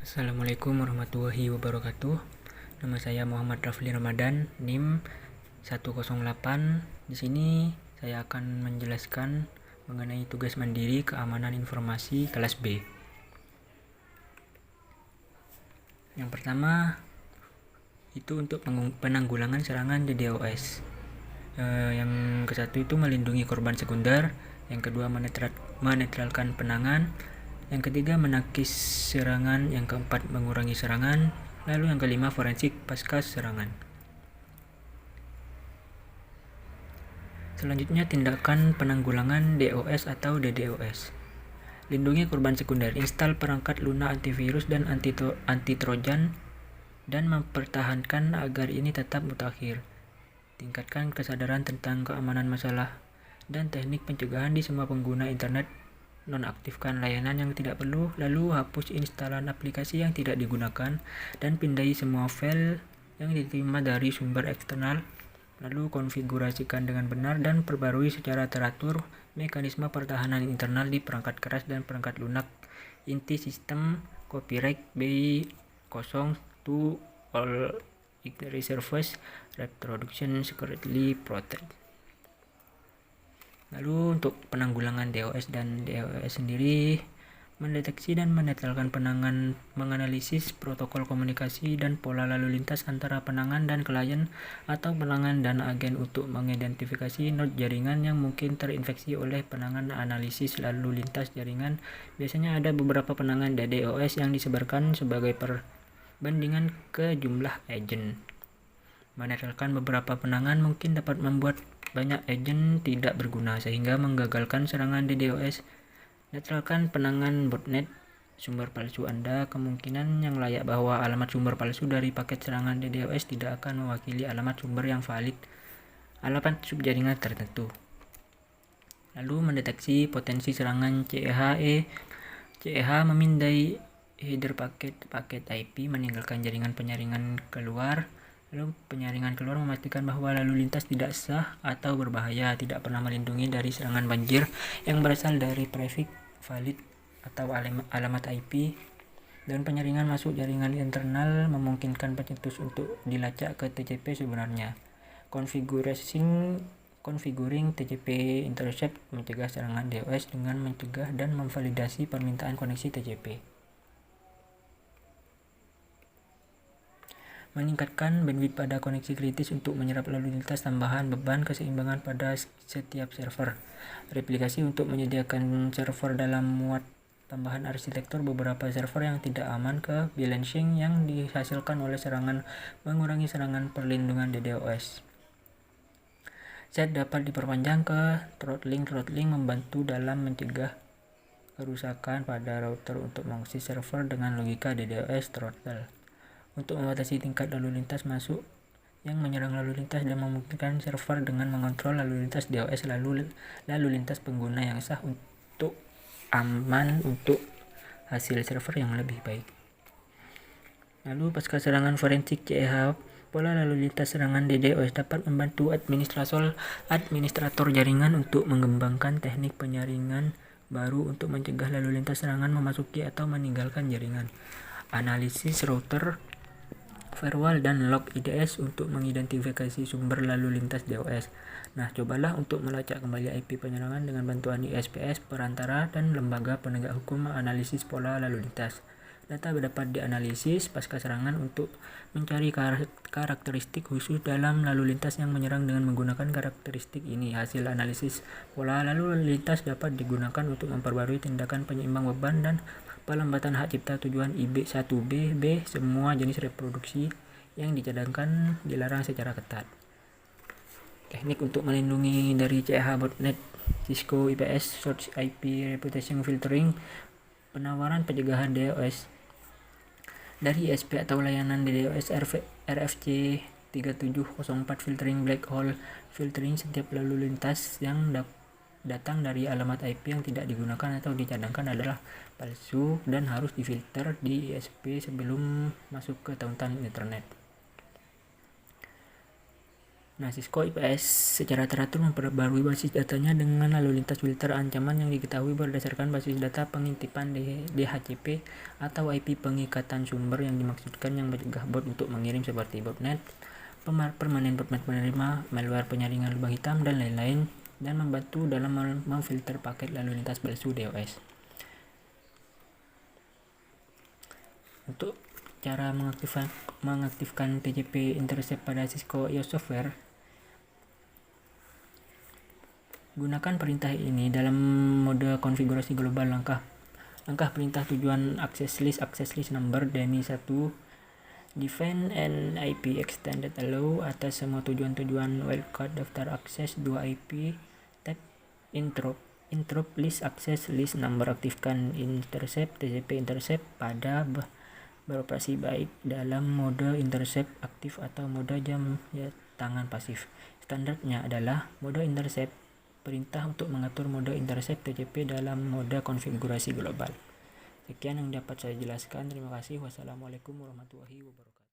Assalamualaikum warahmatullahi wabarakatuh. Nama saya Muhammad Rafli Ramadan, NIM 108. Di sini saya akan menjelaskan mengenai tugas mandiri keamanan informasi kelas B. Yang pertama itu untuk penanggulangan serangan DDoS. Yang ke-1 itu melindungi korban sekunder, yang kedua menetralkan penangan, yang ketiga menangkis serangan, yang keempat mengurangi serangan, lalu yang kelima forensik pasca serangan. Selanjutnya tindakan penanggulangan DOS atau DDoS. Lindungi korban sekunder, install perangkat lunak antivirus dan anti-trojan dan mempertahankan agar ini tetap mutakhir. Tingkatkan kesadaran tentang keamanan masalah dan teknik pencegahan di semua pengguna internet. Nonaktifkan layanan yang tidak perlu, lalu hapus instalan aplikasi yang tidak digunakan dan pindahi semua file yang diterima dari sumber eksternal. Lalu konfigurasikan dengan benar dan perbarui secara teratur mekanisme pertahanan internal di perangkat keras dan perangkat lunak inti sistem. Copyright B02 all reserves reproduction securely protected. Lalu untuk penanggulangan DOS dan DOS sendiri, mendeteksi dan menetralkan penangan, menganalisis protokol komunikasi dan pola lalu lintas antara penangan dan klien atau penangan dan agen untuk mengidentifikasi node jaringan yang mungkin terinfeksi oleh penangan. Analisis lalu lintas jaringan. Biasanya ada beberapa penangan DDoS yang disebarkan sebagai perbandingan ke jumlah agent. Menetralkan beberapa penangan mungkin dapat membuat banyak agent tidak berguna sehingga menggagalkan serangan DDoS. Netralkan penangan botnet sumber palsu Anda. Kemungkinan yang layak bahwa alamat sumber palsu dari paket serangan DDoS tidak akan mewakili alamat sumber yang valid alamat subjaringan tertentu. Lalu mendeteksi potensi serangan CEH. CEH memindai header paket IP, meninggalkan jaringan penyaringan keluar. Lalu penyaringan keluar memastikan bahwa lalu lintas tidak sah atau berbahaya, tidak pernah melindungi dari serangan banjir yang berasal dari prefix valid atau alamat IP, dan penyaringan masuk jaringan internal memungkinkan pencetus untuk dilacak ke TCP sebenarnya. Configuring TCP intercept mencegah serangan DOS dengan mencegah dan memvalidasi permintaan koneksi TCP. Meningkatkan bandwidth pada koneksi kritis untuk menyerap lalu lintas tambahan, beban keseimbangan pada setiap server. Replikasi untuk menyediakan server dalam muat tambahan arsitektur beberapa server yang tidak aman ke balancing yang dihasilkan oleh serangan, mengurangi serangan perlindungan DDoS. Set dapat diperpanjang ke throttling membantu dalam mencegah kerusakan pada router untuk mengakses server dengan logika DDoS throttle. Untuk membatasi tingkat lalu lintas masuk yang menyerang lalu lintas dan memungkinkan server dengan mengontrol lalu lintas DOS lalu lintas pengguna yang sah untuk aman untuk hasil server yang lebih baik. Lalu pasca serangan forensik CEH, pola lalu lintas serangan DDoS dapat membantu administrator jaringan untuk mengembangkan teknik penyaringan baru untuk mencegah lalu lintas serangan memasuki atau meninggalkan jaringan. Analisis router, firewall dan log IDS untuk mengidentifikasi sumber lalu lintas DOS. Nah, cobalah untuk melacak kembali IP penyerangan dengan bantuan ISPS, perantara, dan lembaga penegak hukum menganalisis pola lalu lintas. Data dapat dianalisis pasca serangan untuk mencari karakteristik khusus dalam lalu lintas yang menyerang dengan menggunakan karakteristik ini. Hasil analisis pola lalu lintas dapat digunakan untuk memperbarui tindakan penyeimbang beban dan pelambatan hak cipta tujuan IB1B. Semua jenis reproduksi yang dicadangkan dilarang secara ketat. Teknik untuk melindungi dari CH botnet, Cisco IPS, Source IP Reputation Filtering, penawaran pencegahan DOS dari ISP atau layanan DDoS RFC 3704, filtering black hole filtering setiap lalu lintas yang datang dari alamat IP yang tidak digunakan atau dicadangkan adalah palsu dan harus difilter di ISP sebelum masuk ke tautan internet. Nah, Cisco IPS secara teratur memperbarui basis datanya dengan lalu lintas filter ancaman yang diketahui berdasarkan basis data pengintipan DHCP atau IP pengikatan sumber yang dimaksudkan yang mencegah bot untuk mengirim seperti botnet, permanen botnet penerima, malware penyaringan lubang hitam, dan lain-lain, dan membantu dalam memfilter paket lalu lintas palsu DOS. Untuk cara mengaktifkan TCP intercept pada Cisco IOS software, gunakan perintah ini dalam mode konfigurasi global. Langkah perintah tujuan access list number DNI 1 define an IP extended allow atas semua tujuan wildcard daftar akses 2 IP tab interrupt list access list number. Aktifkan intercept TCP intercept pada beroperasi baik dalam mode intercept aktif atau mode jam tangan pasif. Standarnya adalah mode intercept. Perintah untuk mengatur mode intercept TCP dalam mode konfigurasi global. Sekian yang dapat saya jelaskan. Terima kasih. Wassalamualaikum warahmatullahi wabarakatuh.